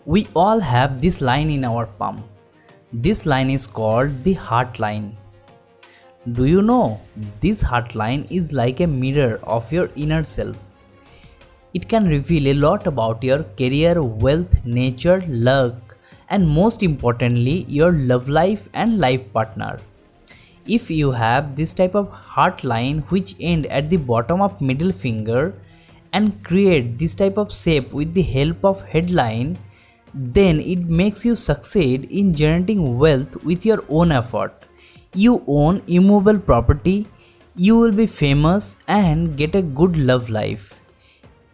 We all have this line in our palm. This line is called the heart line. Do you know this heart line is like a mirror of your inner self? It can reveal a lot about your career, wealth, nature, luck, and most importantly, your love life and life partner. If you have this type of heart line which end at the bottom of middle finger and create this type of shape with the help of headline, then it makes you succeed in generating wealth with your own effort. You own immovable property, you will be famous and get a good love life.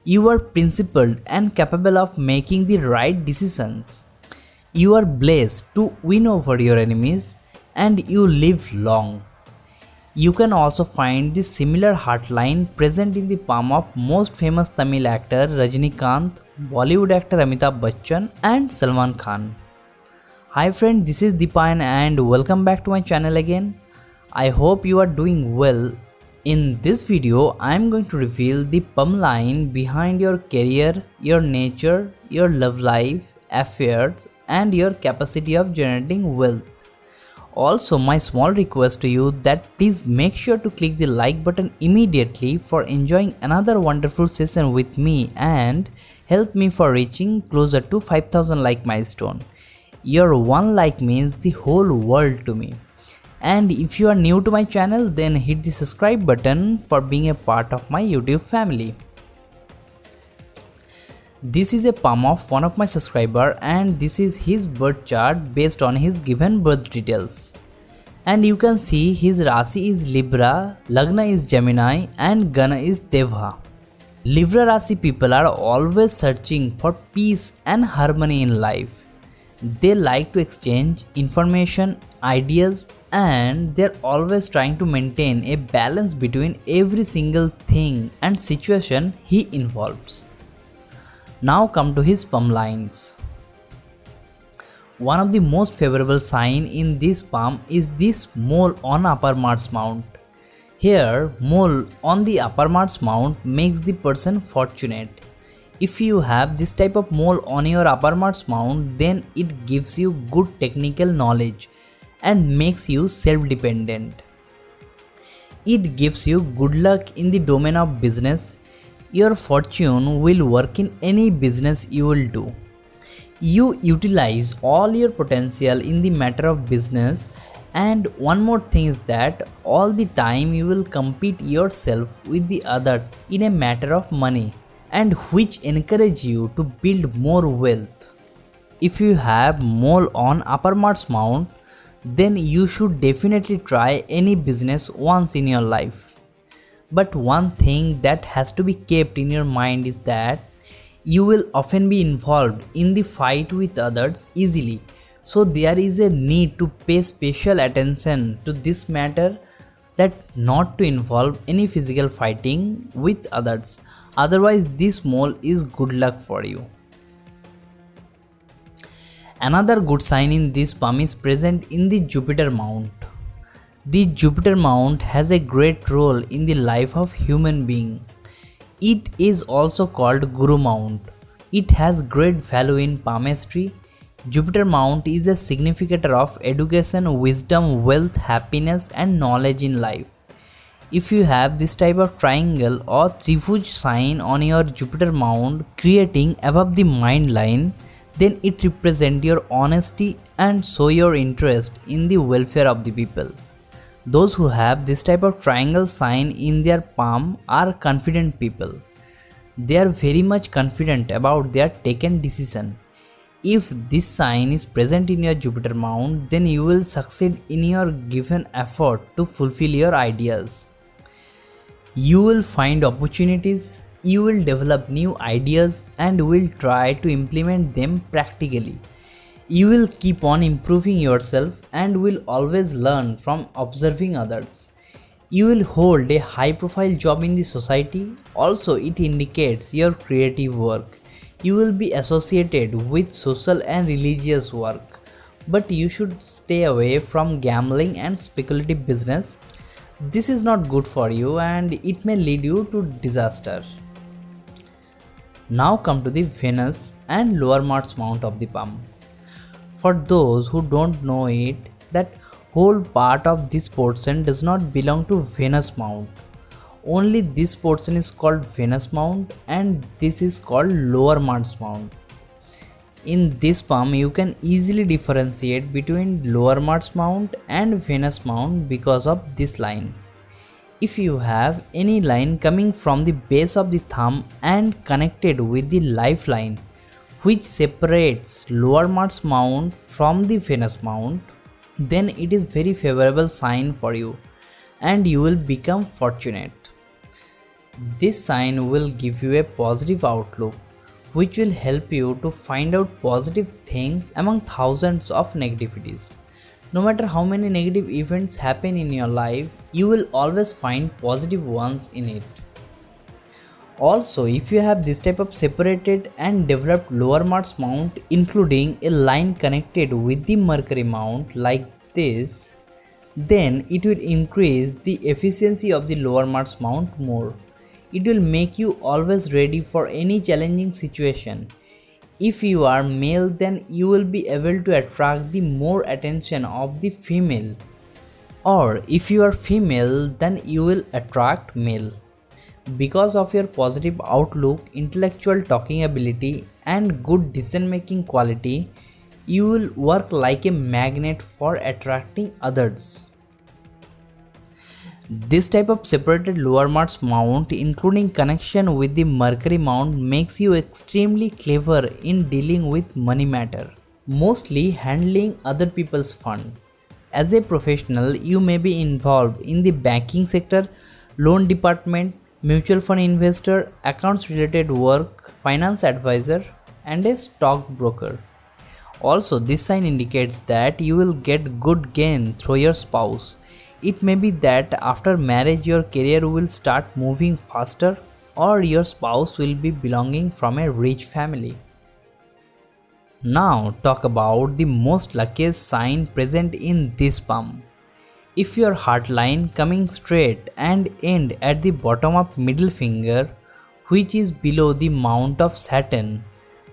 You are principled and capable of making the right decisions. You are blessed to win over your enemies and you live long. You can also find this similar heartline present in the palm of most famous Tamil actor Rajinikanth, Bollywood actor Amitabh Bachchan and Salman Khan. Hi friend, this is Deepan and welcome back to my channel again. I hope you are doing well. In this video, I am going to reveal the palm line behind your career, your nature, your love life, affairs and your capacity of generating wealth. Also, my small request to you that please make sure to click the like button immediately for enjoying another wonderful session with me and help me for reaching closer to 5000 like milestone. Your one like means the whole world to me. And if you are new to my channel, then hit the subscribe button for being a part of my YouTube family. This is a palm of one of my subscriber and this is his birth chart based on his given birth details. And you can see his Rasi is Libra, Lagna is Gemini and Gana is Devha. Libra Rasi people are always searching for peace and harmony in life. They like to exchange information, ideas and they're always trying to maintain a balance between every single thing and situation he involves. Now come to his palm lines. One of the most favorable sign in this palm is this mole on upper Mars mount. Here, mole on the upper Mars mount makes the person fortunate. If you have this type of mole on your upper Mars mount, then it gives you good technical knowledge and makes you self-dependent. It gives you good luck in the domain of business. Your fortune will work in any business you will do. You utilize all your potential in the matter of business, and one more thing is that all the time you will compete yourself with the others in a matter of money and which encourage you to build more wealth. If you have mole on upper Mars mount, then you should definitely try any business once in your life. But one thing that has to be kept in your mind is that you will often be involved in the fight with others easily. So there is a need to pay special attention to this matter, that not to involve any physical fighting with others. Otherwise this mole is good luck for you. Another good sign in this palm is present in the Jupiter mount. The Jupiter mount has a great role in the life of human being. It is also called Guru mount. It has great value in palmistry. Jupiter mount is a significator of education, wisdom, wealth, happiness and knowledge in life. If you have this type of triangle or Tribhuj sign on your Jupiter mount creating above the mind line, then it represents your honesty and show your interest in the welfare of the people. Those who have this type of triangle sign in their palm are confident people. They are very much confident about their taken decision. If this sign is present in your Jupiter mount, then you will succeed in your given effort to fulfill your ideals. You will find opportunities, you will develop new ideas and will try to implement them practically. You will keep on improving yourself and will always learn from observing others. You will hold a high profile job in the society. Also, it indicates your creative work. You will be associated with social and religious work. But you should stay away from gambling and speculative business. This is not good for you and it may lead you to disaster. Now come to the Venus and Lower Mars Mount of the palm. For those who don't know it, that whole part of this portion does not belong to Venus Mount. Only this portion is called Venus Mount and this is called Lower Mars Mount. In this palm you can easily differentiate between Lower Mars Mount and Venus Mount because of this line. If you have any line coming from the base of the thumb and connected with the lifeline which separates Lower Mars Mount from the Venus Mount, then it is very favorable sign for you and you will become fortunate. This sign will give you a positive outlook which will help you to find out positive things among thousands of negativities. No matter how many negative events happen in your life, you will always find positive ones in it. Also, if you have this type of separated and developed Lower Mars Mount including a line connected with the Mercury Mount like this, then it will increase the efficiency of the Lower Mars Mount more. It will make you always ready for any challenging situation. If you are male, then you will be able to attract the more attention of the female. Or if you are female, then you will attract male. Because of your positive outlook, intellectual talking ability and good decision making quality, you will work like a magnet for attracting others. This type of separated Lower Mars Mount including connection with the Mercury Mount makes you extremely clever in dealing with money matter, mostly handling other people's fund. As a professional, you may be involved in the banking sector, loan department, mutual fund investor, accounts related work, finance advisor and a stockbroker. Also, this sign indicates that you will get good gain through your spouse. It may be that after marriage your career will start moving faster or your spouse will be belonging from a rich family. Now talk about the most luckiest sign present in this palm. If your heart line coming straight and end at the bottom of middle finger which is below the mount of Saturn,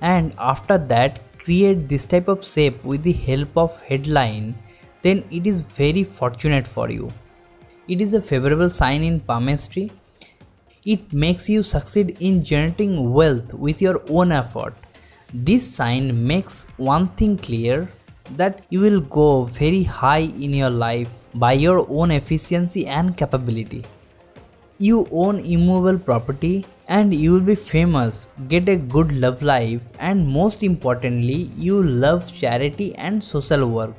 and after that create this type of shape with the help of headline, then it is very fortunate for you. It is a favorable sign in palmistry. It makes you succeed in generating wealth with your own effort. This sign makes one thing clear, that you will go very high in your life by your own efficiency and capability. You own immovable property and you will be famous, get a good love life, and most importantly, you love charity and social work.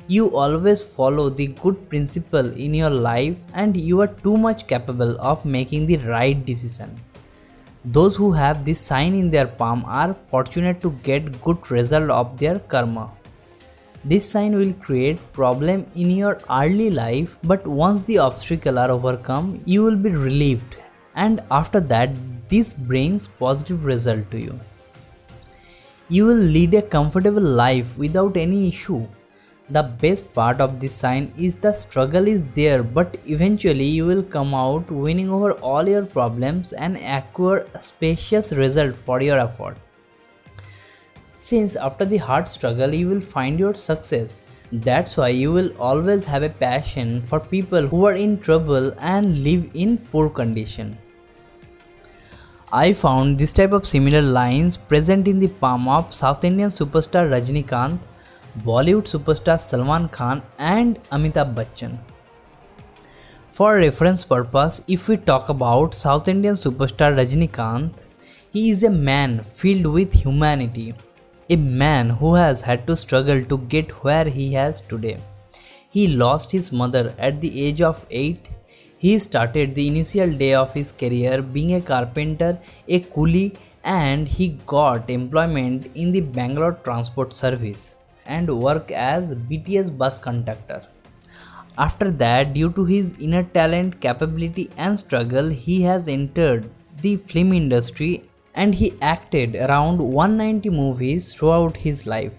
You always follow the good principle in your life and you are too much capable of making the right decision. Those who have this sign in their palm are fortunate to get good result of their karma. This sign will create problem in your early life, but once the obstacles are overcome, you will be relieved, and after that this brings positive result to you. You will lead a comfortable life without any issue. The best part of this sign is the struggle is there, but eventually you will come out winning over all your problems and acquire a spacious result for your effort. Since after the hard struggle you will find your success, that's why you will always have a passion for people who are in trouble and live in poor condition. I found this type of similar lines present in the palm of South Indian superstar Rajinikanth, Bollywood superstar Salman Khan and Amitabh Bachchan. For reference purpose, if we talk about South Indian superstar Rajinikanth, he is a man filled with humanity, a man who has had to struggle to get where he has today. He lost his mother at the age of 8. He started the initial day of his career being a carpenter, a coolie, and he got employment in the Bangalore Transport Service and work as BTS bus conductor. After that, due to his inner talent, capability and struggle, he has entered the film industry and he acted around 190 movies throughout his life.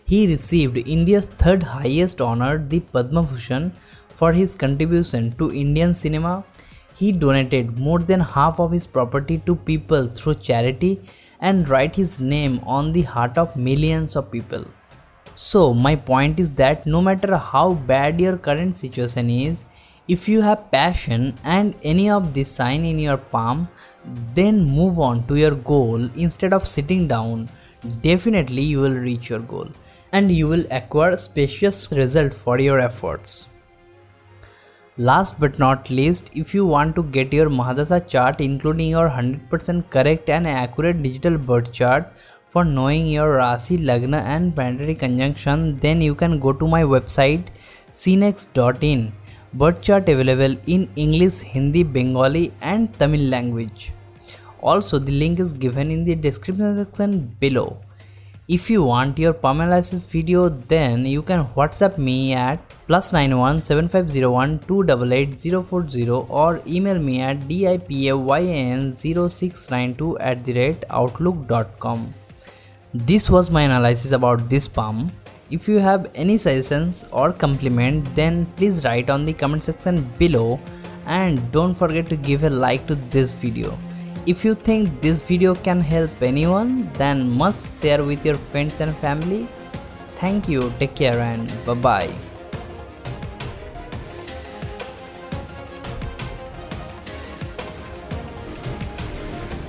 He received India's third highest honor, the Padma Bhushan, for his contribution to Indian cinema. He donated more than half of his property to people through charity and write his name on the heart of millions of people. So my point is that no matter how bad your current situation is, if you have passion and any of this sign in your palm, then move on to your goal instead of sitting down. Definitely you will reach your goal and you will acquire spacious result for your efforts. Last but not least, if you want to get your Mahadasha chart including your 100% correct and accurate digital birth chart for knowing your Rasi, Lagna and planetary conjunction, then you can go to my website cnex.in. Birth chart available in English, Hindi, Bengali and Tamil language. Also the link is given in the description section below. If you want your palm analysis video, then you can WhatsApp me at +91 7501 288 040 or email me at dipayyan0692@outlook.com. This was my analysis about this palm. If you have any suggestions or compliment, then please write on the comment section below and don't forget to give a like to this video. If you think this video can help anyone, then must share with your friends and family. Thank you, take care and bye bye.